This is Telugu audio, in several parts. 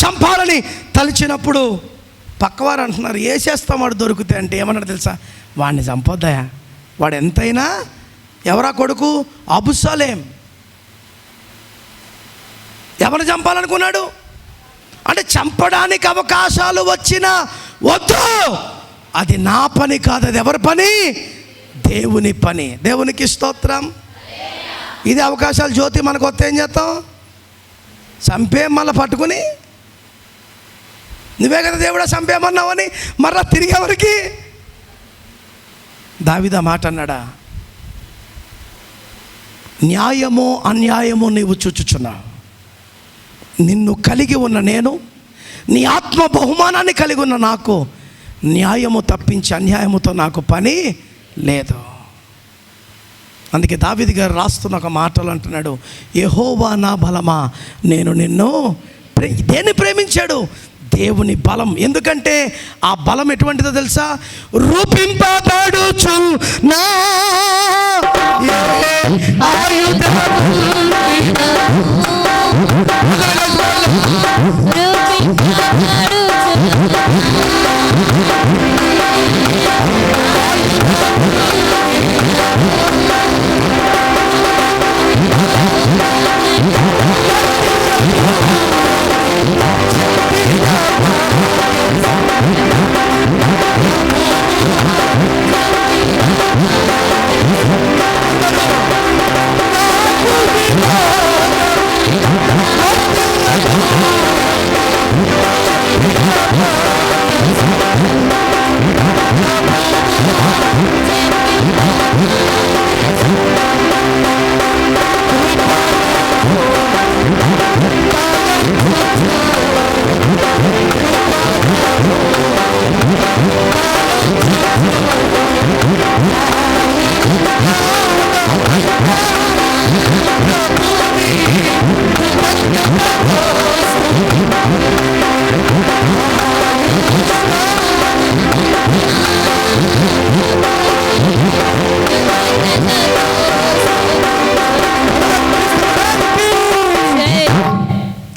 చంపాలని తలిచినప్పుడు పక్కవారు అంటున్నారు, వేసేస్తాం వాడు దొరికితే అంటే. ఏమన్నాడు తెలుసా? వాడిని చంపొద్దాయా, వాడు ఎంతైనా ఎవరా కొడుకు? అబుసలేం. ఎవరు చంపాలనుకున్నాడు అంటే చంపడానికి అవకాశాలు వచ్చినా వద్దు, అది నా పని కాదు, అది ఎవరి పని? దేవుని పని. దేవునికి స్తోత్రం. ఇదే అవకాశాలు జ్యోతి మనకు వస్తే ఏం చేస్తాం? చంపేం మళ్ళీ పట్టుకుని, నువ్వే కదా దేవుడా చంపేమన్నావని మరలా తిరిగి ఎవరికి? దావీదు మాట అన్నాడా? న్యాయమో అన్యాయమో నీవు చూచుచున్నావు, నిన్ను కలిగి ఉన్న నేను, నీ ఆత్మ బహుమానాన్ని కలిగి ఉన్న నాకు న్యాయము తప్పించి అన్యాయముతో నాకు పని లేదు. అందుకే దావీదు గారు రాస్తున్న ఒక మాటలు అంటున్నాడు, యెహోవా నా బలమా నేను నిన్ను దేన్ని ప్రేమించాడు? దేవుని బలం. ఎందుకంటే ఆ బలం ఎటువంటిదో తెలుసా? రూపింపబడుచు నా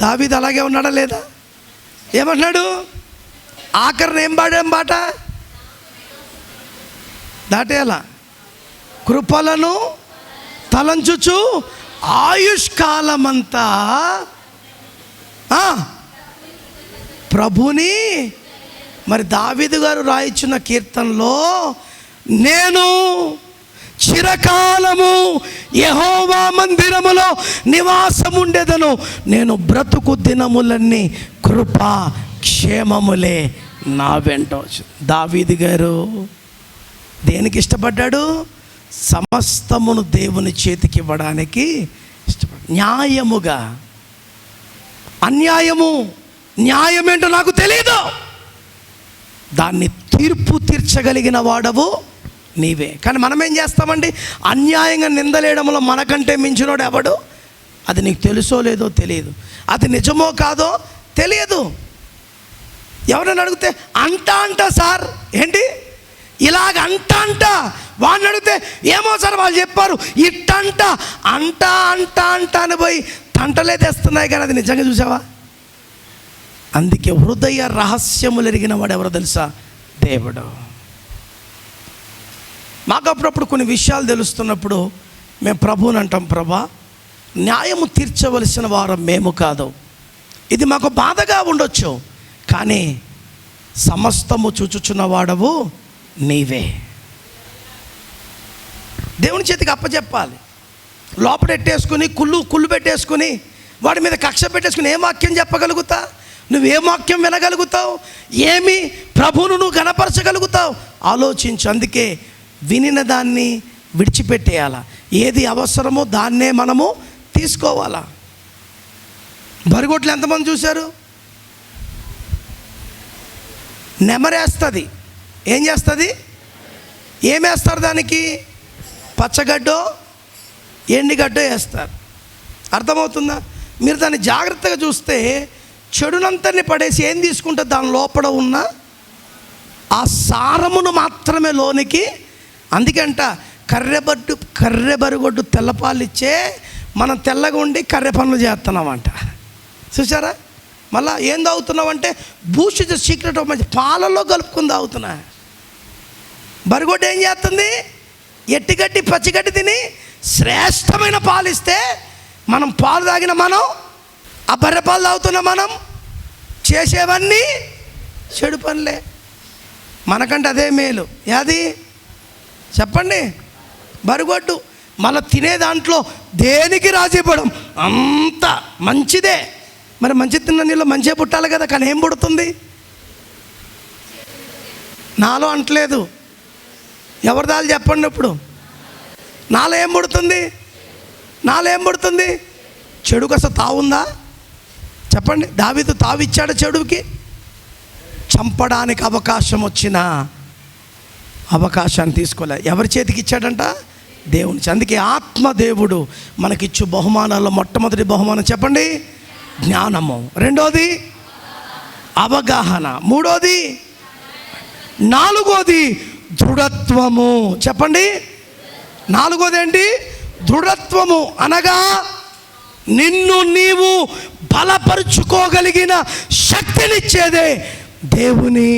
దావీదు అలాగే ఉన్నాడా లేదా? ఏమన్నాడు? ఆఖరిని ఏం పాడాం పాట? దాటేలా కృపలను తలంచుచు ఆయుష్కాలమంతా ప్రభుని. మరి దావీదు గారు రాయించిన కీర్తనలో నేను చిరకాలము యెహోవా మందిరములో నివాసముండెదను, నేను బ్రతుకు దినములన్నీ కృపా క్షేమములే నా వెంట. దావీదు గారు దేనికి ఇష్టపడ్డాడు? సమస్తమును దేవుని చేతికి ఇవ్వడానికి ఇష్టపడ్డాడు. న్యాయముగా. అన్యాయము న్యాయమేంటో నాకు తెలియదు, దాన్ని తీర్పు తీర్చగలిగిన వాడవు నీవే. కానీ మనం ఏం చేస్తామండి? అన్యాయంగా నిందలేయడంలో మనకంటే మించినోడు ఎవడు? అది నీకు తెలుసో లేదో తెలియదు, అది నిజమో కాదో తెలియదు. ఎవరైనా అడిగితే అంట సార్, ఏంటి ఇలాగ అంట వాడిని అడిగితే ఏమో సార్ వాళ్ళు చెప్పారు ఇట్టంట అంట అని పోయి తంటలే తెస్తున్నాయి, కానీ అది నిజంగా చూసావా? అందుకే హృదయ రహస్యములు ఎరిగిన వాడు ఎవరో తెలుసా? దేవుడు. మాకు అప్పుడప్పుడు కొన్ని విషయాలు తెలుస్తున్నప్పుడు మేము ప్రభువుని అంటాం, ప్రభా న్యాయము తీర్చవలసిన వారం మేము కాదు, ఇది మాకు బాధగా ఉండొచ్చు, కానీ సమస్తము చూచుచున్న వాడవు నీవే. దేవుని చేతికి అప్పచెప్పాలి. లోపడెట్టేసుకుని కుళ్ళు పెట్టేసుకుని వాడి మీద కక్ష పెట్టేసుకుని ఏం వాక్యం చెప్పగలుగుతా? నువ్వేం వాక్యం వినగలుగుతావు? ఏమి ప్రభువును నువ్వు గణపరచగలుగుతావు? ఆలోచించు. అందుకే వినిన దాన్ని విడిచిపెట్టేయాలా. ఏది అవసరమో దాన్నే మనము తీసుకోవాలా. బరిగొట్లు ఎంతమంది చూశారు? నెమరేస్తుంది. ఏం చేస్తుంది? ఏమేస్తారు దానికి? పచ్చగడ్డో ఎండిగడ్డో వేస్తారు. అర్థమవుతుందా? మీరు దాన్ని జాగ్రత్తగా చూస్తే చెడునంతని పడేసి ఏం తీసుకుంటే దాని లోపల ఉన్న ఆ సారమును మాత్రమే లోనికి. అందుకంట కర్రెబరిగొడ్డు తెల్లపాలు ఇచ్చే మనం తెల్లగా ఉండి కర్రె పనులు చేస్తున్నామంట. చూసారా? మళ్ళీ ఏం తాగుతున్నావు అంటే Boost is the secret of మంచి పాలల్లో కలుపుకుని తాగుతున్నా. బరిగొడ్డు ఏం చేస్తుంది? ఎట్టిగడ్డి పచ్చిగడ్డి తిని శ్రేష్టమైన పాలు ఇస్తే మనం పాలు తాగిన మనం, ఆ బర్రె పాలు తాగుతున్న మనం చేసేవన్నీ చెడు పనులే. మనకంటే అదే మేలు. యాది చెప్పండి? బరిగొడ్డు. మళ్ళీ తినే దాంట్లో దేనికి రాజీపడం అంత మంచిదే. మరి మంచి తిన్న నీళ్ళు మంచిగా పుట్టాలి కదా, కానీ ఏం పుడుతుంది? నాలో అంటలేదు, ఎవరి దాలు చెప్పండి. ఇప్పుడు నాలో ఏం పుడుతుంది? నాలో ఏం పుడుతుంది? చెడుకు అసలు తావుందా చెప్పండి? దావీదు తావిచ్చాడు చెడుకి? చంపడానికి అవకాశం వచ్చినా అవకాశాన్ని తీసుకోలే. ఎవరి చేతికి ఇచ్చాడంట? దేవుని. అందుకే ఆత్మదేవుడు మనకిచ్చు బహుమానాల్లో మొట్టమొదటి బహుమానం చెప్పండి జ్ఞానము, రెండోది అవగాహన, మూడోది, నాలుగోది దృఢత్వము. చెప్పండి నాలుగోది ఏంటి? దృఢత్వము. అనగా నిన్ను నీవు బలపరుచుకోగలిగిన శక్తినిచ్చేదే దేవుని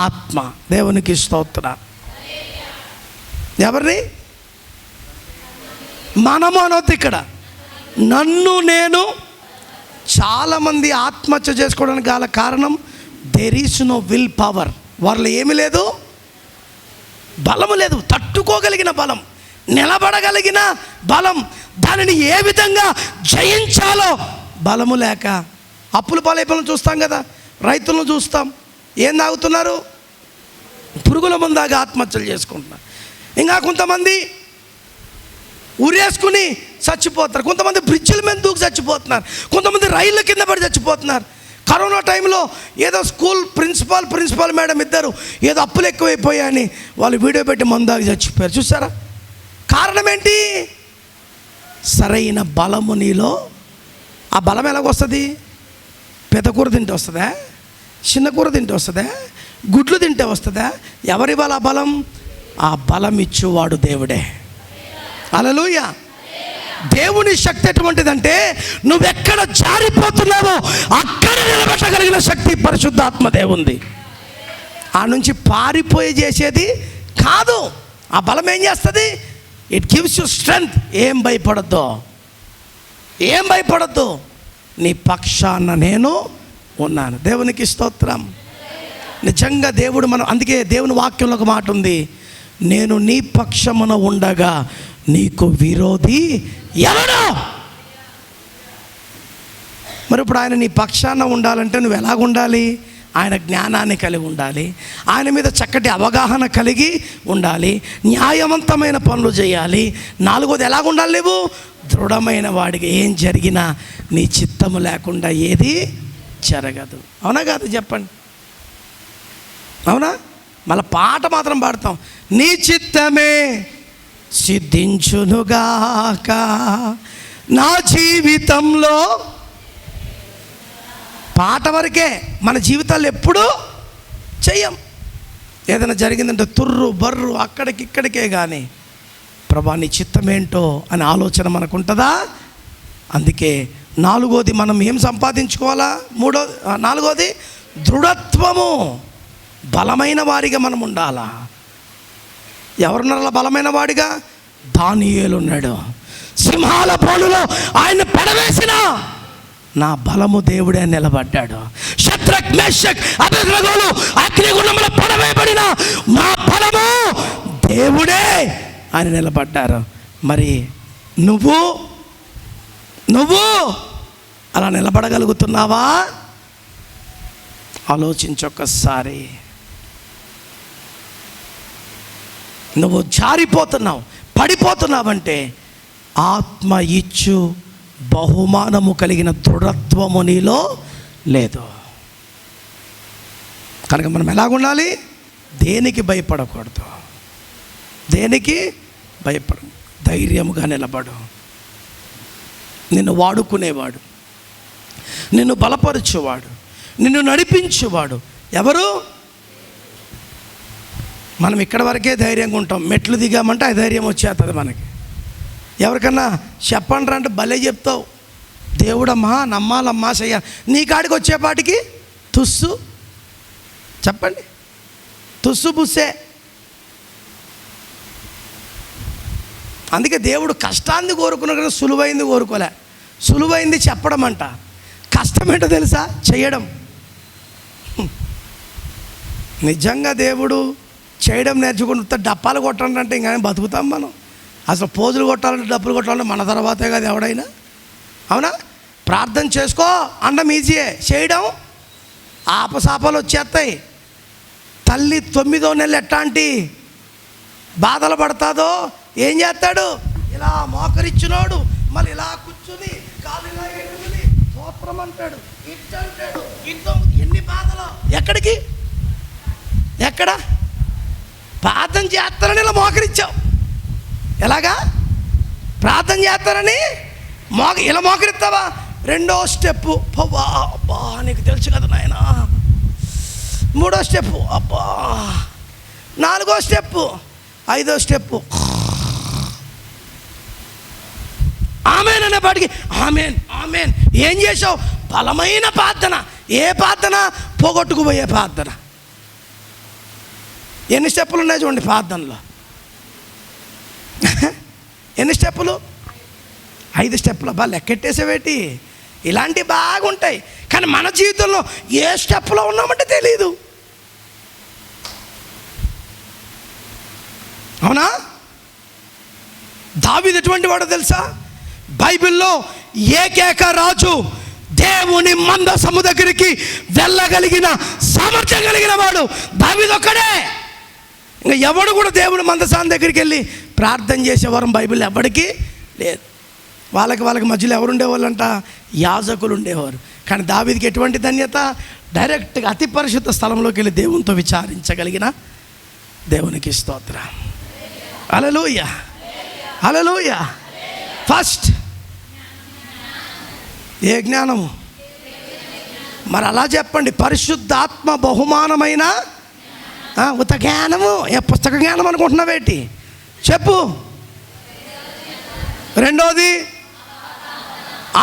ఆత్మ. దేవునికి స్తోత్రం. ఎవరిని? మనము అనొద్దు ఇక్కడ. నన్ను నేను. చాలామంది ఆత్మహత్య చేసుకోవడానికి గల కారణం there is no will power. వాళ్ళలో ఏమీ లేదు, బలము లేదు, తట్టుకోగలిగిన బలం, నిలబడగలిగిన బలం, దానిని ఏ విధంగా జయించాలో బలము లేక అప్పుల పాలైపోయిన చూస్తాం కదా, రైతులను చూస్తాం. ఏం తాగుతున్నారు? పురుగుల ముందాగా ఆత్మహత్యలు చేసుకుంటున్నారు. ఇంకా కొంతమంది ఉరేసుకుని చచ్చిపోతారు, కొంతమంది బ్రిడ్జిల మీద దూకి చచ్చిపోతున్నారు, కొంతమంది రైళ్ళ కింద పడి చచ్చిపోతున్నారు. కరోనా టైంలో ఏదో స్కూల్ ప్రిన్సిపాల్ మేడం ఇద్దరు ఏదో అప్పులు ఎక్కువైపోయాయని వాళ్ళు వీడియో పెట్టి మందాకి చచ్చిపోయారు. చూసారా? కారణం ఏంటి? సరైన బలము నీలో. ఆ బలం ఎలాగొస్తుంది? పెద్ద కూర తింటే వస్తుందా? చిన్న కూర తింటే వస్తుందా? గుడ్లు తింటే వస్తుందా? ఎవరివ్వాలి ఆ బలం? ఆ బలం ఇచ్చేవాడు దేవుడే. హల్లెలూయా. దేవుని శక్తి ఎటువంటిదంటే నువ్వెక్కడ జారిపోతున్నావో అక్కడ నిలబెట్టగలిగిన శక్తి పరిశుద్ధాత్మ దేవుంది. ఆ నుంచి పారిపోయి చేసేది కాదు. ఆ బలం ఏం చేస్తుంది? It gives you strength. ఏం భయపడద్దు, ఏం భయపడద్దు. నీ పక్షాన నేను ఉన్నాను. దేవునికి స్తోత్రం. నిజంగా దేవుడు అందుకే దేవుని వాక్యంలో ఒక మాట ఉంది, నేను నీ పక్షమున ఉండగా నీకు విరోధి ఎవడు? మరి ఇప్పుడు ఆయన నీ పక్షాన ఉండాలంటే నువ్వు ఎలాగ ఉండాలి? ఆయన జ్ఞానాన్ని కలిగి ఉండాలి, ఆయన మీద చక్కటి అవగాహన కలిగి ఉండాలి, న్యాయవంతమైన పనులు చేయాలి. నాలుగోది ఎలాగ ఉండాలి? నువ్వు దృఢమైన వాడికి. ఏం జరిగినా నీ చిత్తము లేకుండా ఏది జరగదు. అవునా కాదు చెప్పండి? అవునా? మళ్ళీ పాట మాత్రం పాడతాం, నీ చిత్తమే సిద్ధించునుగాక నా జీవితంలో. పాట వరకే, మన జీవితాలు ఎప్పుడూ చెయ్యం. ఏదైనా జరిగిందంటే తుర్రు బర్రు అక్కడికి ఇక్కడికే. కానీ ప్రభా నీ చిత్తమేంటో అనే ఆలోచన మనకు ఉంటుందా? అందుకే నాలుగోది మనం ఏం సంపాదించుకోవాలా? నాలుగోది దృఢత్వము. బలమైన వారిగా మనం ఉండాలా. ఎవరున్నారా బలమైన వాడిగా? దానియేలు ఉన్నాడు. సింహాల పోలులో ఆయన పెడవేసిన నా బలము దేవుడే నిలబడ్డాడు. షద్రక్ మేషక్ అబేద్నెగోలు అగ్నిగుండంలో పడవేయబడిన నా బలము దేవుడే ఆయన నిలబడ్డారు. మరి నువ్వు అలా నిలబడగలుగుతున్నావా? ఆలోచించొక్కసారి. నువ్వు జారిపోతున్నావు, పడిపోతున్నావంటే ఆత్మ ఇచ్చు బహుమానము కలిగిన దృఢత్వము నీలో లేదు. కనుక మనం ఎలాగుండాలి? దేనికి భయపడకూడదు, దేనికి భయపడు, ధైర్యముగా నిలబడు. నిన్ను వాడుకునేవాడు, నిన్ను బలపరచువాడు, నిన్ను నడిపించేవాడు ఎవరు? మనం ఇక్కడ వరకే ధైర్యంగా ఉంటాం. మెట్లు దిగామంటే ఆ ధైర్యం వచ్చేస్తుంది మనకి. ఎవరికన్నా చెప్పండి అంటే భలే చెప్తావు. దేవుడమ్మా నమ్మాలమ్మా చెయ్యాలి, నీ కాడికి వచ్చేపాటికి తుస్సు. చెప్పండి, తుస్సు బుస్సే. అందుకే దేవుడు కష్టాన్ని కోరుకున్నా కానీ సులువైంది కోరుకోలే. సులువైంది చెప్పడం అంట, కష్టమేంటో తెలుసా? చేయడం. నిజంగా దేవుడు చేయడం నేర్చుకుంటే డప్పాలు కొట్టాలంటే ఇంకా బతుకుతాం మనం. అసలు పోజులు కొట్టాలంటే డప్పులు కొట్టాలంటే మన తర్వాతే కదా ఎవడైనా. అవునా? ప్రార్థన చేసుకో అనడం ఈజీయే, చేయడం ఆపసాపాలు వచ్చేస్తాయి. తల్లి 9వ నెల ఎట్లాంటి బాధలు పడతాదో ఏం చేస్తాడు? ఇలా మోకరిచ్చినోడు మళ్ళీ ఇలా కూర్చుని కాలు ఇలా ఎడుగుని స్తోత్రం అంటాడు, ఇట్ట అంటాడు, ఇద్దం. ఎన్ని బాధలు! ఎక్కడికి? ఎక్కడ? ప్రార్థన చేస్తారని ఇలా మోకరించావు. ఎలాగా? ప్రార్థన చేస్తారని ఇలా మోకరిస్తావా? 2వ స్టెప్పు అబ్బా అబ్బా నీకు తెలుసు కదా నాయన. 3వ స్టెప్పు అబ్బా, 4వ స్టెప్పు, 5వ స్టెప్పు ఆమెన్ అనేపాటికి ఆమెన్ ఆమెన్. ఏం చేసావు? బలమైన ప్రార్థన. ఏ ప్రార్థన? పోగొట్టుకుపోయే ప్రార్థన. ఎన్ని స్టెప్పులు ఉన్నాయి చూడండి ప్రార్థనలో. ఎన్ని స్టెప్పులు? 5 స్టెప్పులు. అబ్బా లెక్కెట్టేసేవేటి? ఇలాంటివి బాగుంటాయి, కానీ మన జీవితంలో ఏ స్టెప్లో ఉన్నామంటే తెలీదు. అవునా? దావీదు ఎటువంటి వాడో తెలుసా? బైబిల్లో ఏకైక రాజు, దేవుని మందసము దగ్గరికి వెళ్ళగలిగిన సామర్థ్యం కలిగిన వాడు దావీదు ఒక్కడే. ఇంకా ఎవడు కూడా దేవుని మందసాన్ని దగ్గరికి వెళ్ళి ప్రార్థన చేసేవారు బైబిల్ ఎవరికి లేదు. వాళ్ళకి మధ్యలో ఎవరు ఉండేవాళ్ళంట? యాజకులు ఉండేవారు. కానీ దావీదుకి ఎటువంటి ధన్యత? డైరెక్ట్గా అతి పరిశుద్ధ స్థలంలోకి వెళ్ళి దేవునితో విచారించగలిగిన దేవునికి స్తోత్రం. హల్లెలూయా, హల్లెలూయా. ఫస్ట్ ఏ జ్ఞానము? మరి అలా చెప్పండి, పరిశుద్ధాత్మ బహుమానమైన ఉత జ్ఞానము. ఏ పుస్తక జ్ఞానం అనుకుంటున్నావేటి? చెప్పు. 2వది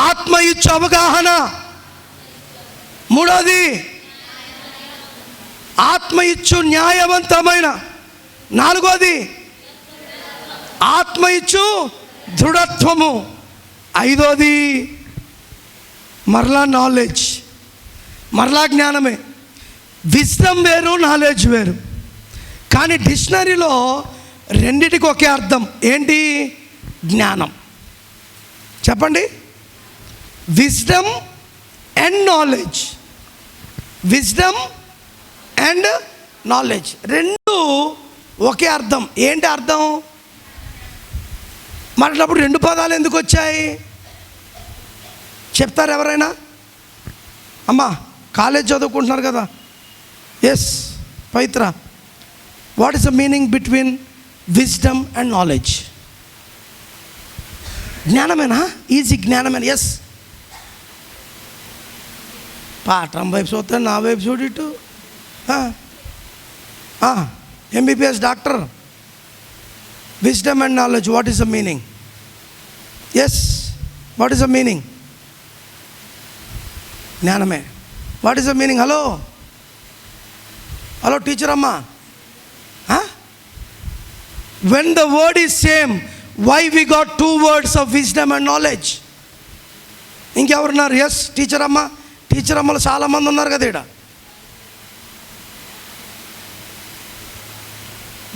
ఆత్మ ఇచ్చు అవగాహన. 3వది ఆత్మ ఇచ్చు న్యాయవంతమైన. 4వది ఆత్మ ఇచ్చు దృఢత్వము. 5వది మరలా నాలెడ్జ్, మరలా జ్ఞానమే. విజ్డమ్ వేరు, నాలెడ్జ్ వేరు. కానీ డిక్షనరీలో రెండిటికి ఒకే అర్థం. ఏంటి? జ్ఞానం. చెప్పండి. Wisdom and knowledge. Wisdom and knowledge రెండు ఒకే అర్థం. ఏంటి అర్థం? మాట్లాడినప్పుడు 2 పదాలు ఎందుకు వచ్చాయి చెప్తారు ఎవరైనా? అమ్మా కాలేజ్ చదువుకుంటున్నారు కదా. Yes Pavitra, what is the meaning between wisdom and knowledge? జ్ఞానమేనా? ఈజీ జ్ఞానమేనా? ఎస్. పాఠం వైపు చూస్తే నా వైపు చూడు ఇటు. MBBS doctor. Wisdom and knowledge, what is the meaning? Yes, what is the meaning? జ్ఞానమే. What is the meaning? Hello hello teacher అమ్మా. When the word is same, why we got 2 words of wisdom and knowledge? ఇంకెవరున్నారు? ఎస్ టీచర్ అమ్మ. టీచర్ అమ్మలు చాలామంది ఉన్నారు కదా ఇక్కడ.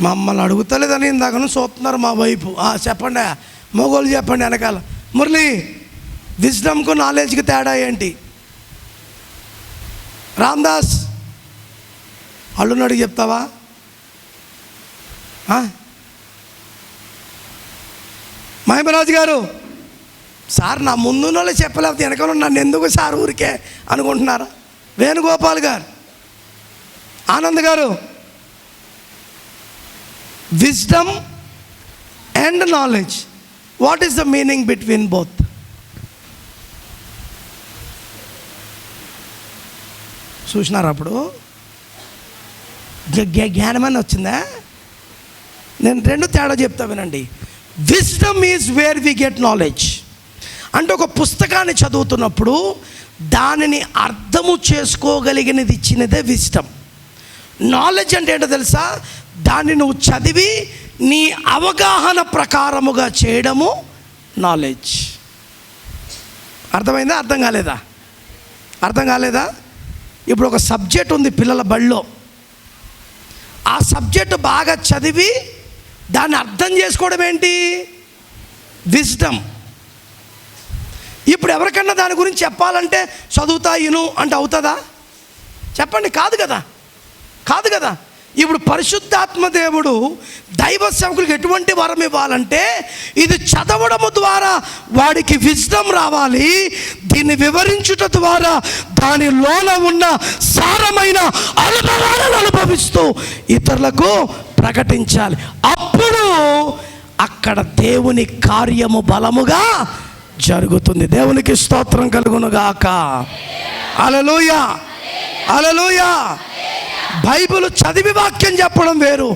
మమ్మల్ని అడుగుతలేదని ఇందాక చూస్తున్నారు మా వైపు. చెప్పండి మొగోళ్ళు, చెప్పండి వెనకాల. మురళి, విజ్డమ్కు నాలెడ్జ్కి తేడా ఏంటి? రామ్దాస్ అల్లుని అడిగి చెప్తావా? మహిమరాజు గారు, సార్ నా ముందు వాళ్ళే చెప్పలేకపోతే వెనకాల నన్ను ఎందుకు సార్ ఊరికే అనుకుంటున్నారా? Venugopal garu, Anand garu, wisdom and knowledge, what is the meaning between both? చూసినారు అప్పుడు జ్ఞానమని వచ్చిందా? నేను 2 తేడా చెప్తా వినండి. Wisdom is where we get knowledge. అంటే ఒక పుస్తకాన్ని చదువుతున్నప్పుడు దానిని అర్థము చేసుకోగలిగినది ఇచ్చినదే విజ్డమ్. నాలెడ్జ్ అంటే ఏంటో తెలుసా? దాన్ని నువ్వు చదివి నీ అవగాహన ప్రకారముగా చేయడము నాలెడ్జ్. అర్థమైందా? అర్థం కాలేదా? అర్థం కాలేదా? ఇప్పుడు ఒక సబ్జెక్ట్ ఉంది పిల్లల బడిలో, ఆ సబ్జెక్టు బాగా చదివి దాన్ని అర్థం చేసుకోవడం ఏంటి? విజ్డమ్. ఇప్పుడు ఎవరికన్నా దాని గురించి చెప్పాలంటే చదువుతా ఇను అంటే అవుతుందా? చెప్పండి, కాదు కదా, కాదు కదా. ఇప్పుడు పరిశుద్ధాత్మ దేవుడు దైవ సేవకులకు ఎటువంటి వరం ఇవ్వాలంటే ఇది చదవడము ద్వారా వాడికి విజ్డమ్ రావాలి, దీన్ని వివరించుట ద్వారా దానిలోన ఉన్న సారమైన అనుభవాలను అనుభవిస్తూ ఇతరులకు ప్రకటించాలి. అప్పుడు అక్కడ దేవుని కార్యము బలముగా జరుగుతుంది. దేవునికి స్తోత్రం కలుగునుగాక. హల్లెలూయా, హల్లెలూయా. బైబిల్ చదివి వాక్యం చెప్పడం వేరు,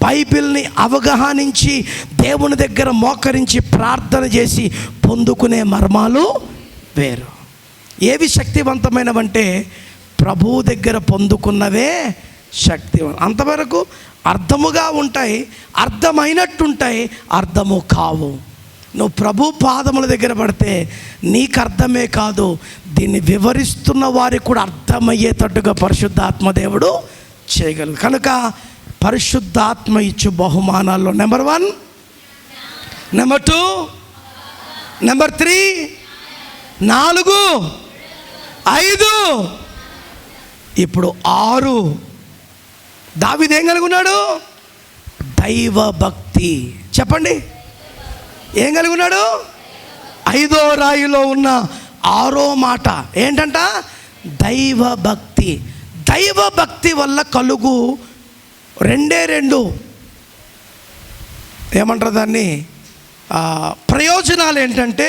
బైబిల్ని అవగాహనించి దేవుని దగ్గర మోకరించి ప్రార్థన చేసి పొందుకునే మర్మాలు వేరు. ఏవి శక్తివంతమైనవంటే ప్రభువు దగ్గర పొందుకున్నవే శక్తివంతం. అంతవరకు అర్థముగా ఉంటాయి, అర్థమైనట్టుంటాయి, అర్థము కావు. నువ్వు ప్రభు పాదముల దగ్గర పడితే నీకు అర్థమే కాదు, దీన్ని వివరిస్తున్న వారికి కూడా అర్థమయ్యేటట్టుగా పరిశుద్ధాత్మ దేవుడు చేయగలరు. కనుక పరిశుద్ధాత్మ ఇచ్చు బహుమానాల్లో నెంబర్ 1, నెంబర్ 2, నెంబర్ 3, 4, 5, ఇప్పుడు 6. దావీదు ఏం కలిగి ఉన్నాడు? దైవ భక్తి. చెప్పండి, ఏం కలిగి ఉన్నాడు? 5వ రాయిలో ఉన్న 6వ మాట ఏంటంట? దైవ భక్తి. దైవ భక్తి వల్ల కలుగు 2 ఏమంటారు దాన్ని, ప్రయోజనాలు ఏంటంటే,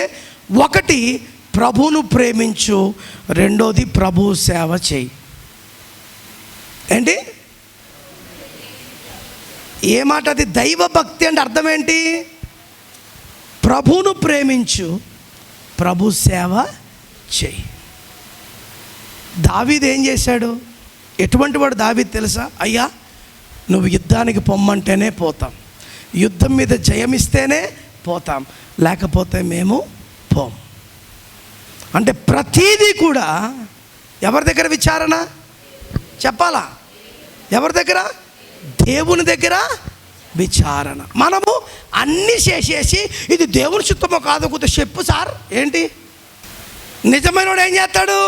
1 ప్రభువును ప్రేమించు, 2 ప్రభు సేవ చేయి. ఏంటి? ఏ మాట అది? దైవ భక్తి అంటే అర్థం ఏంటి? ప్రభువును ప్రేమించు, ప్రభు సేవ చేయి. దావీదు ఏం చేశాడు? ఎటువంటి వాడు దావీదు తెలుసా? అయ్యా, నువ్వు యుద్ధానికి పొమ్మంటేనే పోతాం, యుద్ధం మీద జయమిస్తేనే పోతాం, లేకపోతే మేము పోం. అంటే ప్రతీదీ కూడా ఎవరి దగ్గర విచారణ? చెప్పాలా? ఎవరి దగ్గర? దేవుని దగ్గర విచారణ. మనము అన్నీ చేసేసి ఇది దేవుని చిత్తమో కాదో కొద్ది చెప్పు సార్. ఏంటి? నిజమైన వాడు ఏం చేస్తాడు?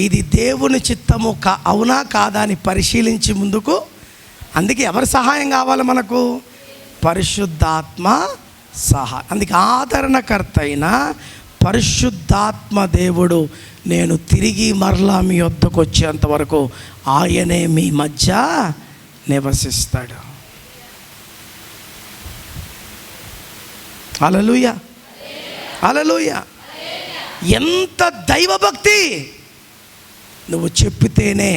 ఇది దేవుని చిత్తము అవునా కాదా అని పరిశీలించి ముందుకు. అందుకే ఎవరి సహాయం కావాలి మనకు? పరిశుద్ధాత్మ సహాయం. అందుకే ఆదరణకర్త అయిన పరిశుద్ధాత్మ దేవుడు నేను తిరిగి మరలా మీ వద్దకు వచ్చేంత వరకు ఆయనే మీ మధ్య నివసిస్తాడు. హల్లెలూయా, హల్లెలూయా. ఎంత దైవభక్తి! నువ్వు చెప్తేనే.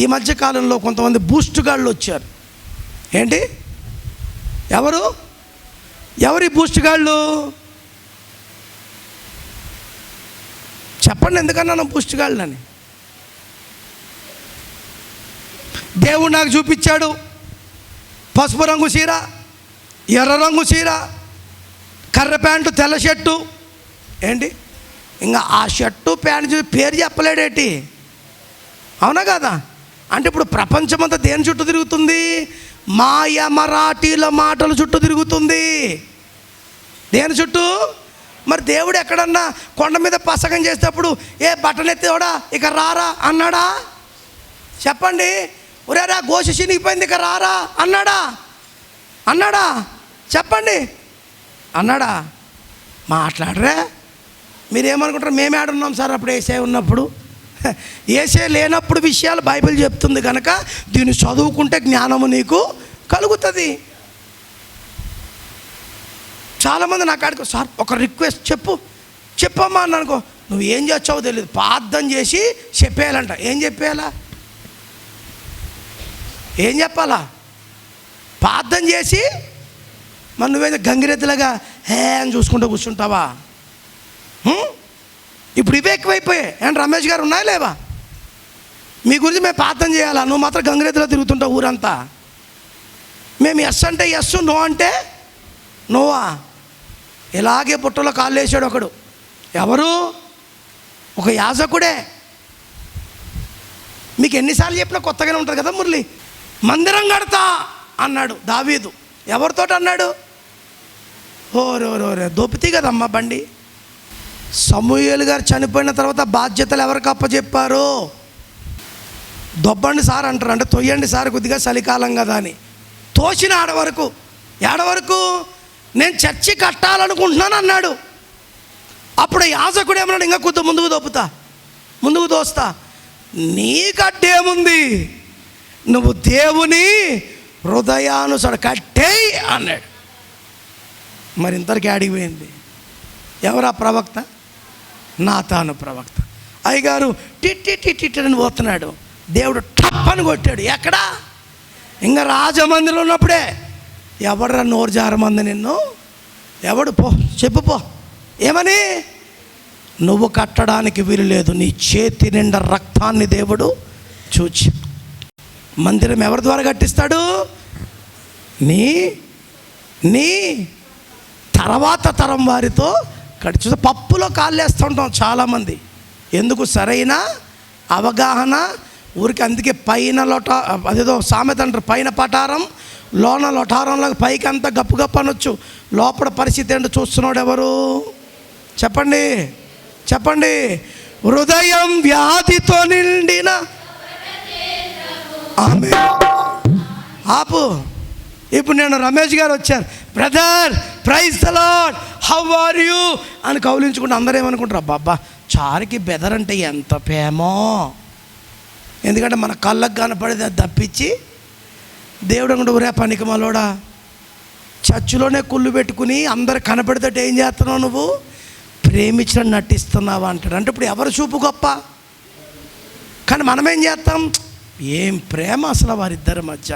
ఈ మధ్యకాలంలో కొంతమంది బూస్ట్ గాళ్ళు వచ్చారు. ఏంటి? ఎవరి బూస్ట్ గాళ్ళు? చెప్పండి, ఎందుకన్నా బూస్ట్ గాళ్ళని? దేవుడు నాకు చూపించాడు, పసుపు రంగు చీర, ఎర్ర రంగు చీర, కర్ర ప్యాంటు, తెల్ల షర్టు. ఏంటి? ఇంకా ఆ షర్టు ప్యాంటు చూసి పేరు చెప్పలేడేటి? అవునా కదా? అంటే ఇప్పుడు ప్రపంచమంతా దేని చుట్టూ తిరుగుతుంది? మాయ మరాఠీల మాటల చుట్టూ తిరుగుతుంది. దేని చుట్టూ? మరి దేవుడు ఎక్కడన్నా కొండ మీద పసగం చేసేటప్పుడు ఏ బట్టలు ఎత్తేవాడా ఇక రారా అన్నాడా? చెప్పండి. ఒరేరా గోష చినిగిపోయింది ఇక రారా అన్నాడా? చెప్పండి, అన్నాడా? మాట్లాడరే. మీరేమనుకుంటారు? మేము ఏడున్నాం సార్ అప్పుడు ఏసే ఉన్నప్పుడు? ఏసే లేనప్పుడు విషయాలు బైబిల్ చెప్తుంది కనుక దీన్ని చదువుకుంటే జ్ఞానము నీకు కలుగుతుంది. చాలామంది నాకు అడుగు, సార్ ఒక రిక్వెస్ట్ చెప్పమ్మా అని అనుకో. నువ్వు ఏం చేస్తావో తెలియదు, ప్రార్థన చేసి చెప్పేయాలంట. ఏం చెప్పాలా? ప్రార్థన చేసి మరి నువ్వేదో గంగిరెద్దులాగా హే అని చూసుకుంటూ కూర్చుంటావా? ఇప్పుడు ఇవే ఎక్కువైపోయాయి. అండ్ రమేష్ గారు ఉన్నాయా లేవా? మీ గురించి మేము ప్రార్థన చేయాలా? నువ్వు మాత్రం గంగిరెద్దులో తిరుగుతుంటావు ఊరంతా. మేము ఎస్ అంటే ఎస్, నో అంటే నోవా. ఇలాగే పుట్టలో కాళ్ళు వేసాడు ఒకడు. ఎవరు? ఒక యాజకుడే. మీకు ఎన్నిసార్లు చెప్పినా కొత్తగానే ఉంటుంది కదా మురళి. మందిరం కడతా అన్నాడు దావీదు. ఎవరితోటి అన్నాడు? ఓరే దొప్పితే కదమ్మా బండి. సమూయేలు గారు చనిపోయిన తర్వాత బాధ్యతలు ఎవరికి అప్పచెప్పారు? దొబ్బండి సార్ అంటారు, అంటే తొయ్యండి సార్ కొద్దిగా చలికాలం కదా అని. తోసిన ఏడవరకు నేను చర్చి కట్టాలనుకుంటున్నాను అన్నాడు. అప్పుడు యాజకుడు ఏమన్నాడు? ఇంకా కొద్దిగా ముందుకు తోస్తా. నీకడ్డేముంది, నువ్వు దేవుని హృదయానుసారం కట్టేయి అన్నాడు. మరి ఇంతటికి అడిగిపోయింది. ఎవరా ప్రవక్త? నాతాను ప్రవక్త. అయ్యగారు టిట్టి పోతున్నాడు. దేవుడు టప్పని కొట్టాడు. ఎక్కడా? ఇంకా రాజమందిలో ఉన్నప్పుడే. ఎవడరా నోరు జారమంది నిన్ను? ఎవడు? చెప్పు ఏమని? నువ్వు కట్టడానికి వీలు లేదు, నీ చేతి నిండా రక్తాన్ని దేవుడు చూచి. మందిరం ఎవరి ద్వారా కట్టిస్తాడు? నీ తర్వాత తరం వారితో చూస్తే పప్పులో కాళ్ళేస్తూ ఉంటాం చాలామంది. ఎందుకు? సరైన అవగాహన ఊరికి. అందుకే పైన అదేదో సామెత అంటారు, పైన పటారం లోన లొటారంలాగా. పైకి అంతా గప్పు అనొచ్చు, లోపల పరిస్థితి ఏంటో చూస్తున్నాడు ఎవరు? చెప్పండి. హృదయం వ్యాధితో నిండిన ఆమె. ఆపు. ఇప్పుడు నేను రమేష్ గారు వచ్చారు, brother praise the lord, how are you అని కౌలించుకుంటే అందరూ ఏమనుకుంటారు? అబ్బా చారికి బెదర్ అంటే ఎంత ప్రేమో. ఎందుకంటే మన కళ్ళకు కనపడేది అది తప్పించి దేవుడు అనుకుంటే ఊరే పనికి మలోడా, చర్చిలోనే కుళ్ళు పెట్టుకుని అందరు కనపడితే ఏం చేస్తున్నావు నువ్వు? ప్రేమించడం నటిస్తున్నావా అంటాడు. అంటే ఇప్పుడు ఎవరు చూపు గొప్ప? కానీ మనమేం చేస్తాం? ఏం ప్రేమ అసలు వారిద్దరి మధ్య,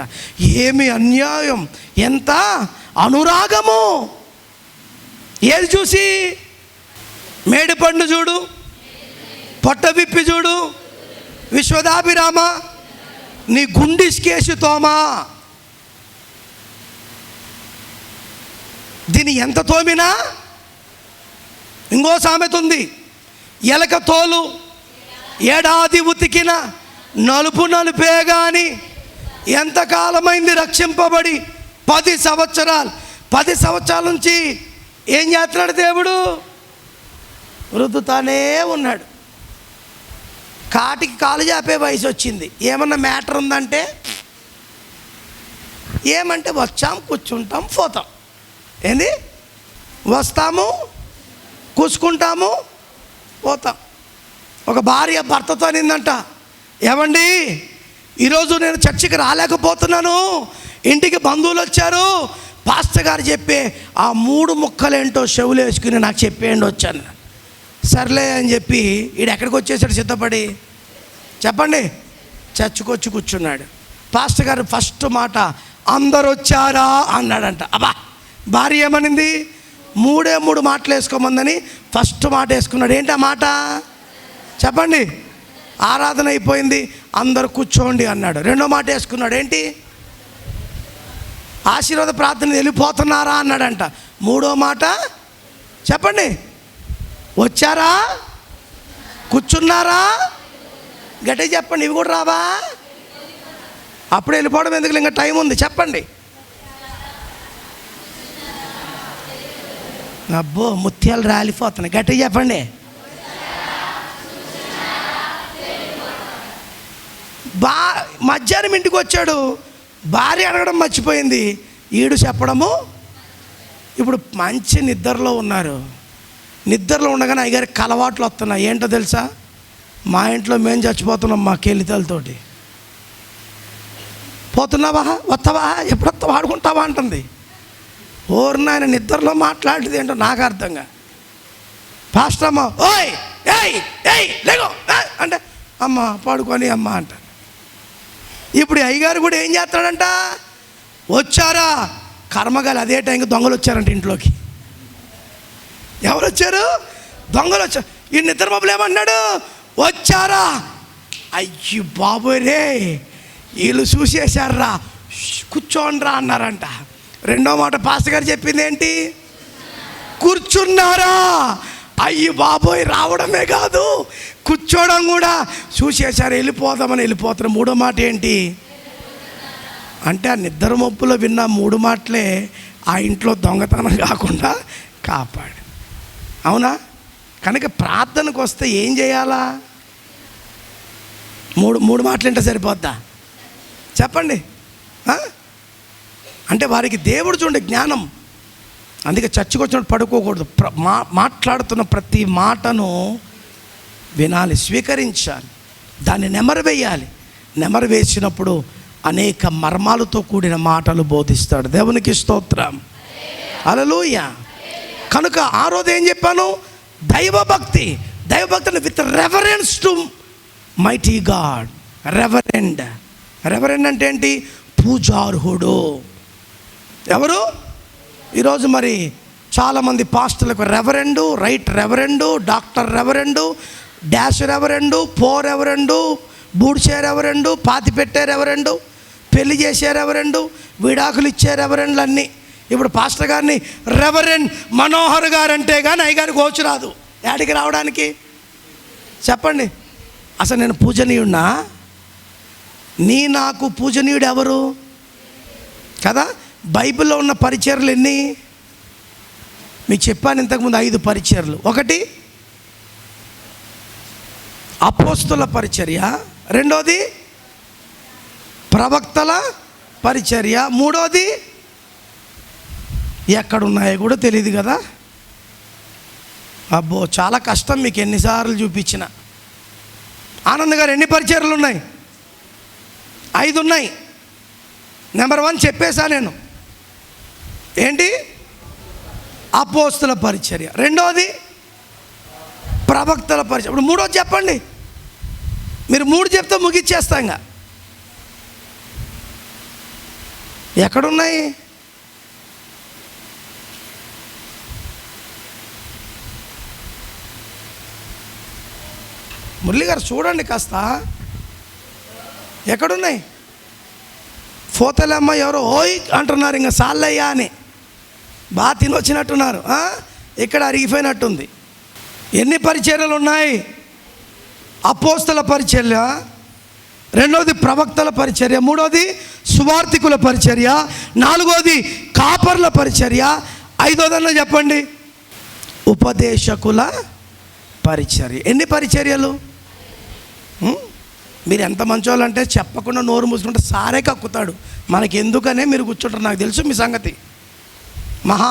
ఏమి అన్యాయం, ఎంత అనురాగము. ఏది చూసి? మేడిపండు చూడు, పొట్ట విప్పి చూడు, విశ్వదాభిరామ, నీ గుండిస్కేసి తోమా. దీన్ని ఎంత తోమినా. ఇంకో సామెత ఉంది, ఎలక తోలు ఏడాది ఉతికిన నలుపు నలుపే గాని ఎంతకాలమైంది రక్షింపబడి 10 సంవత్సరాలు. 10 సంవత్సరాల నుంచి ఏం చేస్తున్నాడు దేవుడు? రుద్దుతానే ఉన్నాడు. కాటికి కాలు చాపే వయసు వచ్చింది. ఏమన్నా మ్యాటర్ ఉందంటే ఏమంటే వచ్చాం, కూర్చుంటాం, పోతాం. ఏంది? వస్తాము, కూసుకుంటాము, పోతాం. ఒక భార్య భర్తతో అనిందంట, ఏమండి ఈరోజు నేను చర్చికి రాలేకపోతున్నాను, ఇంటికి బంధువులు వచ్చారు, పాస్టర్ గారు చెప్పే ఆ 3 ముక్కలేంటో చెవులు వేసుకుని నాకు చెప్పేయండి వచ్చాను. సర్లే అని చెప్పి ఈడు ఎక్కడికి వచ్చేసాడు సిద్ధపడి? చెప్పండి. చర్చికి వచ్చి కూర్చున్నాడు. పాస్టర్ గారు ఫస్ట్ మాట అందరు వచ్చారా అన్నాడంట. అబ్బా, భార్య ఏమనింది? 3 మాటలు వేసుకోమందని ఫస్ట్ మాట వేసుకున్నాడు. ఏంటి ఆ మాట? చెప్పండి. ఆరాధన అయిపోయింది, అందరు కూర్చోండి అన్నాడు. 2వ మాట వేసుకున్నాడు. ఏంటి? ఆశీర్వాద ప్రార్థన వెళ్ళిపోతున్నారా అన్నాడంట. 3వ మాట చెప్పండి. వచ్చారా, కూర్చున్నారా, గట్టిగా చెప్పండి. ఇవి కూడా రావా? అప్పుడు వెళ్ళిపోవడం ఎందుకు? ఇంకా టైం ఉంది. చెప్పండి. అబ్బో ముత్యాలు రాలిపోతున్నాయి. గట్టిగా చెప్పండి. మధ్యాహ్నం ఇంటికి వచ్చాడు, భార్య అడగడం మర్చిపోయింది, ఈడు చెప్పడము. ఇప్పుడు మంచి నిద్రలో ఉన్నారు. నిద్రలో ఉండగానే అయ్యగారికి అలవాట్లు వస్తున్నాయి. ఏంటో తెలుసా? మా ఇంట్లో మేము చచ్చిపోతున్నాం మా కెలితలతోటి. పోతున్నావా, వస్తావా, ఎప్పుడు వస్తావా, ఆడుకుంటావా అంటుంది. ఓర్ని ఆయన నిద్రలో మాట్లాడేది ఏంటో నాకు అర్థంగా. పాస్టర్ అమ్మ ఓయ్ ఏయ్ ఏయ్ లేగో అంటే అమ్మ పడుకొని అమ్మ అంట. ఇప్పుడు అయ్యగారు కూడా ఏం చేస్తాడంట? వచ్చారా, కర్మగాలి అదే టైంకి దొంగలు వచ్చారంట ఇంట్లోకి. ఎవరు వచ్చారు? దొంగలు వచ్చారు. ఈ నిద్ర బాబులు ఏమన్నాడు? వచ్చారా? అయ్యి బాబోయ్ రే, వీళ్ళు చూసేశారా, కూర్చోండ్రా అన్నారంట. రెండో మాట పాస్టర్ గారు చెప్పింది ఏంటి? కూర్చున్నారా. అయ్యి బాబోయ్, రావడమే కాదు కూర్చోవడం కూడా చూసేశారు, వెళ్ళిపోదామని వెళ్ళిపోతారు. మూడో మాట ఏంటి అంటే, ఆ నిద్ర మబ్బులో విన్న 3 మాటలే ఆ ఇంట్లో దొంగతనం కాకుండా కాపాడు. అవునా? కనుక ప్రార్థనకు వస్తే ఏం చేయాలా? మూడు మాటలు వింటే సరిపోద్దా? చెప్పండి. అంటే వారికి దేవుడు చూడండి జ్ఞానం. అందుకే చర్చికి వచ్చినప్పుడు పడుకోకూడదు. మాట్లాడుతున్న ప్రతి మాటను వినాలి, స్వీకరించాలి, దాన్ని నెమరు వేయాలి. నెమరు వేసినప్పుడు అనేక మర్మాలతో కూడిన మాటలు బోధిస్తాడు. దేవునికి స్తోత్రం, హల్లెలూయా. కనుక ఆ రోజు ఏం చెప్పాను? దైవభక్తిని with reverence to mighty God. Reverend అంటే ఏంటి? పూజార్హుడు. ఎవరు? ఈరోజు మరి చాలామంది పాస్టర్లకు reverend, right reverend, doctor reverend, dash reverend, reverend, బూడ్చే రెవరెండు, పాతి పెట్టే రెవరెండు, పెళ్లి చేసే రెవరెండు, విడాకులు ఇచ్చే రెవరెండ్లు అన్నీ. ఇప్పుడు పాస్టర్ గారిని రెవరెండ్ మనోహర్ గారు అంటే కానీ అయ్యగారికి వచ్చి రాదు. యాడికి రావడానికి? చెప్పండి. అసలు నేను పూజనీయుడినా? నాకు పూజనీయుడు ఎవరు కదా? బైబిల్లో ఉన్న పరిచర్లు ఎన్ని? మీకు చెప్పాను ఇంతకుముందు 5 పరిచర్లు. ఒకటి అపోస్తుల పరిచర్య, రెండోది ప్రవక్తల పరిచర్య, మూడోది ఎక్కడున్నాయో కూడా తెలియదు కదా. అబ్బో చాలా కష్టం. మీకు ఎన్నిసార్లు చూపించిన. ఆనంద్ గారు ఎన్ని పరిచర్లు ఉన్నాయి? 5 ఉన్నాయి. నెంబర్ 1 చెప్పేశా నేను. ఏంటి? అపోస్తుల పరిచర్య, రెండోది ప్రవక్తల పరిచర్య. ఇప్పుడు మూడోది చెప్పండి. మీరు 3 చెప్తే ముగిచ్చేస్తాం. ఇంకా ఎక్కడున్నాయి? మురళి గారు చూడండి కాస్త, ఎక్కడున్నాయి? పోతలమ్మ ఎవరో ఓయ్ అంటున్నారు, ఇంకా సాల్లయ్యా అని బాగా తినొచ్చినట్టున్నారు. ఇక్కడ అరిగిపోయినట్టుంది. ఎన్ని పరిచర్యలు ఉన్నాయి? అపోస్తల పరిచర్య, రెండోది ప్రవక్తల పరిచర్య, మూడోది సువార్థికుల పరిచర్య, నాలుగోది కాపర్ల పరిచర్య, ఐదోదన్న చెప్పండి ఉపదేశకుల పరిచర్య. ఎన్ని పరిచర్యలు? మీరు ఎంత మంచోళ్ళు అంటే చెప్పకుండా నోరు మూసుకుంటే సారే కక్కుతాడు. మనకి ఎందుకనే మీరు కూర్చుంటారు. నాకు తెలుసు మీ సంగతి. మహా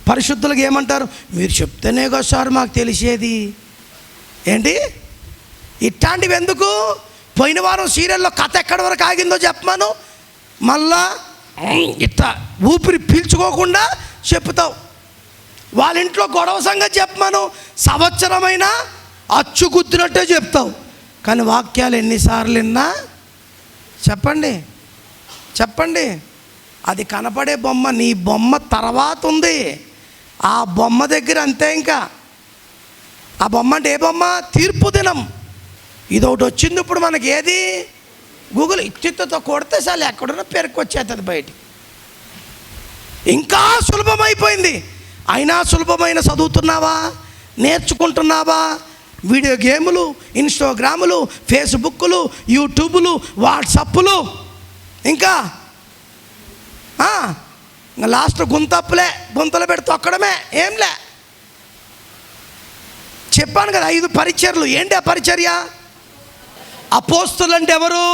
పరిశుద్ధులకు ఏమంటారు? మీరు చెప్తేనే కదా సార్ మాకు తెలిసేది. ఏంటి ఇట్లాంటివి ఎందుకు? పోయిన వారం సీరియల్లో కథ ఎక్కడి వరకు ఆగిందో చెప్పమాను. మళ్ళా ఇట్లా ఊపిరి పీల్చుకోకుండా చెప్తావు. వాళ్ళ ఇంట్లో గొడవ సంగతి చెప్పమాను, సంవత్సరమైనా అచ్చుకుద్దినట్టే చెప్తావు. కానీ వాక్యాలు ఎన్నిసార్లు విన్నా చెప్పండి. అది కనపడే బొమ్మ, నీ బొమ్మ తర్వాత ఉంది. ఆ బొమ్మ దగ్గర అంతే. ఇంకా ఆ బొమ్మ అంటే ఏ బొమ్మ? తీర్పు దినం. ఇది ఒకటి వచ్చింది ఇప్పుడు మనకి. ఏది? గూగుల్ ఇచ్చితో కొడితే చాలు ఎక్కడున్నా పెరుకొచ్చేస్తుంది బయటికి. ఇంకా సులభమైపోయింది. అయినా సులభమైన చదువుతున్నావా? నేర్చుకుంటున్నావా? వీడియో గేములు, ఇన్స్టాగ్రాములు, ఫేస్బుక్లు, యూట్యూబులు, వాట్సప్లు, ఇంకా లాస్ట్ గుంతలు పెడి తొక్కడమే. ఏంలే చెప్పాను కదా 5 పరిచర్లు. ఏంటి ఆ పరిచర్య? అపోస్తులు అంటే ఎవరు?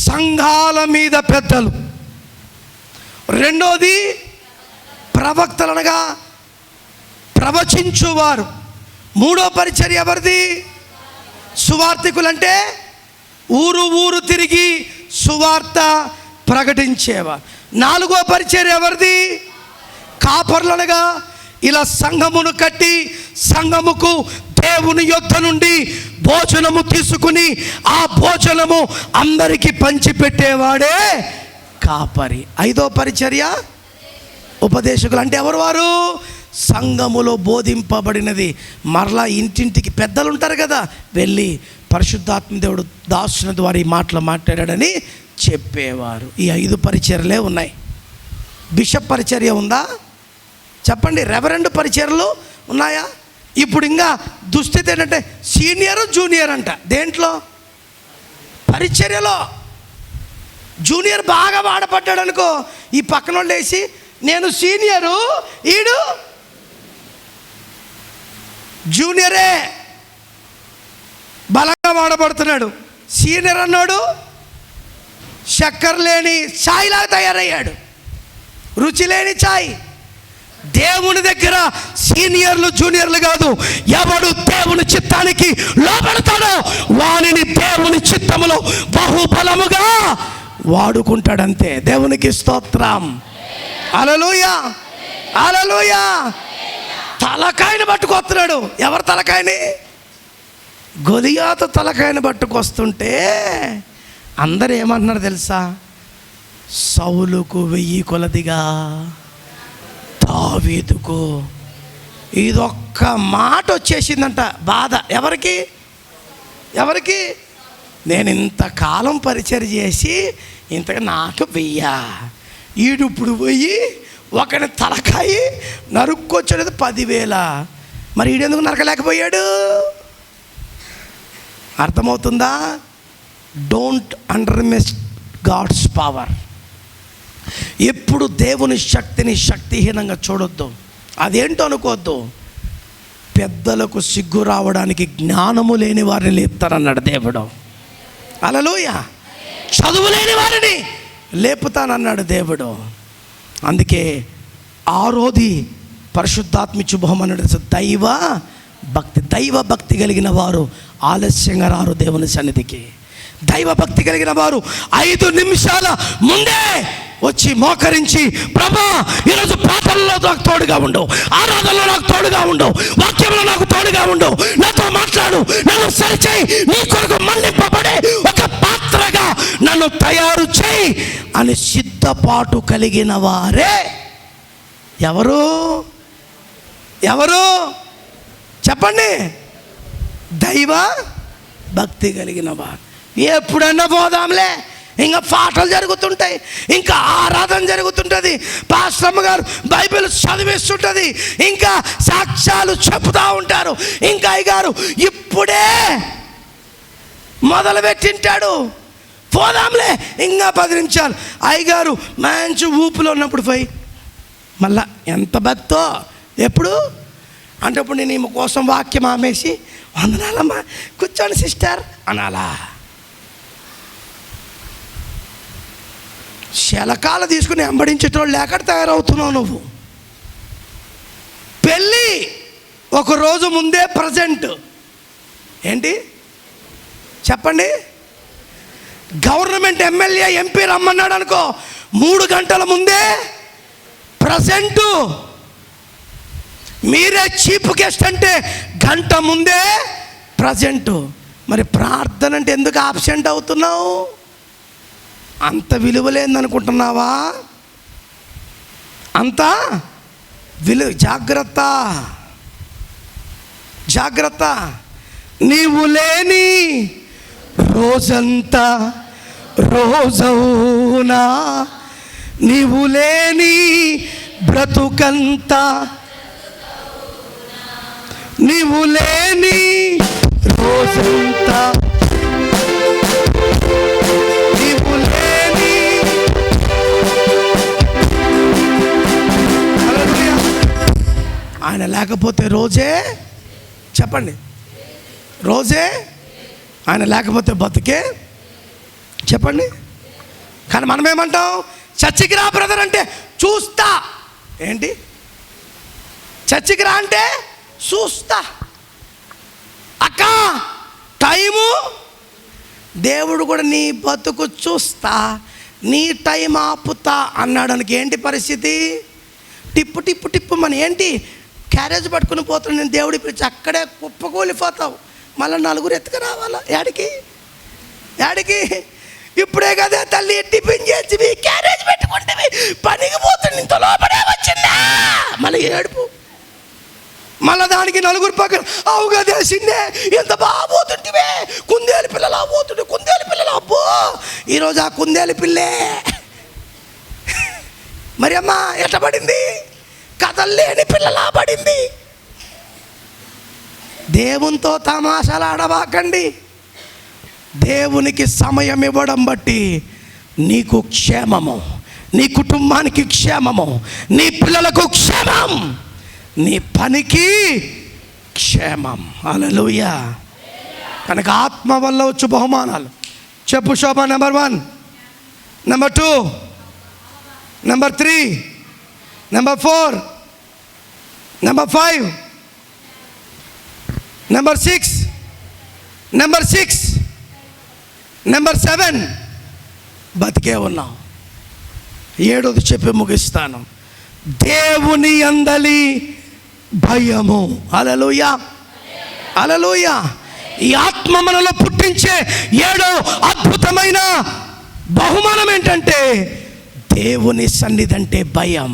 సంఘాల మీద పెద్దలు. రెండోది ప్రవక్తలు అనగా ప్రవచించువారు. మూడో పరిచర్య ఎవరిది? సువార్థికులు అంటే ఊరు తిరిగి సువార్త ప్రకటించేవారు. నాలుగో పరిచర్య ఎవరిది? కాపర్లు అనగా ఇలా సంఘమును కట్టి సంఘముకు దేవుని యొద్ద నుండి భోజనము తీసుకుని ఆ భోజనము అందరికీ పంచిపెట్టేవాడే కాపరి. 5వ పరిచర్య ఉపదేశకులు. అంటే ఎవరు వారు? సంఘములో బోధింపబడినది మరలా ఇంటింటికి పెద్దలు ఉంటారు కదా, వెళ్ళి పరిశుద్ధాత్మ దేవుడు దాసుని ద్వారా ఈ మాటలు మాట్లాడాడని చెప్పేవారు. ఈ 5 పరిచర్యలే ఉన్నాయి. బిషప్ పరిచర్య ఉందా చెప్పండి? రెవరెండ్ పరిచర్యలు ఉన్నాయా? ఇప్పుడు ఇంకా దుస్థితి ఏంటంటే సీనియర్ జూనియర్ అంట. దేంట్లో? పరిచర్యలో. జూనియర్ బాగా వాడపడ్డాడు అనుకో, ఈ పక్కన వాళ్ళు వేసి నేను సీనియరు, ఈడు జూనియరే, బలంగా వాడబడుతున్నాడు. సీనియర్ అన్నాడు చక్కెర లేని ఛాయ్లాగా తయారయ్యాడు, రుచి లేని ఛాయ్. దేవుని దగ్గర సీనియర్లు జూనియర్లు కాదు, ఎవడు దేవుని చిత్తానికి లోబడతాడో వానిని దేవుని చిత్తములో బహుబలముగా వాడుకుంటాడంతే. దేవునికి స్తోత్రం. హల్లెలూయా, హల్లెలూయా. తలకాయని పట్టుకొస్తున్నాడు. ఎవరు తలకాయని? గొలియాతు తలకాయని పట్టుకొస్తుంటే అందరు ఏమంటున్నారు తెలుసా? సౌలుకు 1000 కొలదిగా, దావీదుకు. ఇదొక్క మాట వచ్చేసిందంట బాధ. ఎవరికి? ఎవరికి? నేను ఇంతకాలం పరిచయం చేసి ఇంతగా నాకు 1000, ఈడు ఇప్పుడు పోయి ఒకని తలకాయి నరుక్కొచ్చేది 10,000. మరి ఈడెందుకు నరకలేకపోయాడు? అర్థమవుతుందా? Don't underestimate God's power. ఎప్పుడు దేవుని శక్తిని శక్తిహీనంగా చూడొద్దు. అదేంటో అనుకోవద్దు. పెద్దలకు సిగ్గు రావడానికి జ్ఞానము లేని వారిని లేపుతానన్నాడు దేవుడు. హల్లెలూయా. చదువు లేని వారిని లేపుతానన్నాడు దేవుడు. అందుకే ఆరోది పరిశుద్ధాత్మిచ్చు బహుమనుడు దైవ భక్తి. దైవ భక్తి కలిగిన వారు ఆలస్యంగా రారు దేవుని సన్నిధికి. దైవ భక్తి కలిగిన వారు 5 నిమిషాల ముందే వచ్చి మోకరించి, ప్రభా ఈరోజు ప్రార్థనలో నాకు తోడుగా ఉండు, ఆరాధనలో నాకు తోడుగా ఉండు, వాక్యంలో నాకు తోడుగా ఉండు, నాతో మాట్లాడు, నన్ను సరిచేయి, నీ కొరకు మళ్ళింపబడే ఒక పాత్రగా నన్ను తయారు చేయి అని సిద్ధపాటు కలిగిన వారే ఎవరు? ఎవరు చెప్పండి? దైవ భక్తి కలిగిన వారు. ఎప్పుడన్నా పోదాంలే, ఇంకా పాటలు జరుగుతుంటాయి, ఇంకా ఆరాధన జరుగుతుంటుంది, పాస్టమ్మ గారు బైబిల్ చదివిస్తుంటుంది, ఇంకా సాక్ష్యాలు చెప్తూ ఉంటారు, ఇంకా అయ్యగారు ఇప్పుడే మొదలు పెట్టింటాడు, పోదాంలే ఇంకా 10 నిమిషాలు. అయ్యగారు మంచి ఊపులో ఉన్నప్పుడు పోయి మళ్ళా ఎంత భక్తో ఎప్పుడు అంటే ఇప్పుడు నేను ఈమె కోసం వాక్యం ఆమేసి వందనాలమ్మా కూర్చోండి సిస్టర్ అనాలా? శలకాలు తీసుకుని వెంబడించేటోళ్ళు లేక తయారవుతున్నావు నువ్వు. పెళ్ళి ఒకరోజు ముందే ప్రజెంట్ ఏంటి చెప్పండి? గవర్నమెంట్ ఎమ్మెల్యే ఎంపీ రమ్మన్నాడు అనుకో, 3 గంటల ముందే ప్రజెంటు. మీరే చీఫ్ గెస్ట్ అంటే గంట ముందే ప్రజెంటు. మరి ప్రార్థన అంటే ఎందుకు ఆబ్సెంట్ అవుతున్నావు? అంత విలువలేదనుకుంటున్నావా? అంత విలువ. జాగ్రత్త, జాగ్రత్త. నీవు లేని రోజంతా రోజవునా, నీవు లేని బ్రతుకంతా, నీవు లేని రోజంతా, నీవు లేని. ఆయన లేకపోతే రోజే చెప్పండి, రోజే. ఆయన లేకపోతే బతుకే చెప్పండి. కానీ మనం ఏమంటాం? చర్చికి రా బ్రదర్ అంటే చూస్తా. ఏంటి చర్చికి రా అంటే చూస్తా. అక్క టైము దేవుడు కూడా నీ బతుకు చూస్తా, నీ టైం ఆపుతా అన్నాడానికి ఏంటి పరిస్థితి? టిప్పు టిప్పు టిప్పు మన ఏంటి క్యారేజ్ పట్టుకుని పోతాను నేను దేవుడి పిలిచి అక్కడే కుప్పకూలిపోతావు. మళ్ళీ 4 ఎత్తుకు రావాలా? యాడికి యాడికి? ఇప్పుడే కదా తల్లి టిఫిన్ చేసి క్యారేజ్ పెట్టుకుంటే పనికి పోతుంది, ఇంత లోపడే వచ్చిందా మళ్ళీ ఏడుపు. మళ్ళీ దానికి నలుగురు పక్కన అవుగా తెలిసిందే ఎంత బాగా పోతుంటివే, కుందేలు పిల్లలు పోతుండే, కుందేలు పిల్లలు అబ్బో ఈరోజు ఆ కుందేలు పిల్లే. మరి అమ్మ ఎట్లా పడింది? కథలు లేని పిల్లలా పడింది. దేవునితో తమాషాలు ఆడబాకండి. దేవునికి సమయం ఇవ్వడం బట్టి నీకు క్షేమము, నీ కుటుంబానికి క్షేమము, నీ పిల్లలకు క్షేమం, నీ పనికి క్షేమం. హల్లెలూయా. కనుక ఆత్మ వల్ల వచ్చు బహుమానాలు చెప్పు శోభ. Number 1, number 2, number 3, number 4, number 5, number 6, number 6, number 7 బతికే ఉన్నాం. 7ది చెప్పి ముగిస్తాను. దేవుని యందలి భయము. హల్లెలూయా, హల్లెలూయా. ఈ ఆత్మ మనలో పుట్టించే 7వ అద్భుతమైన బహుమానం ఏంటంటే దేవుని సన్నిధి అంటే భయం.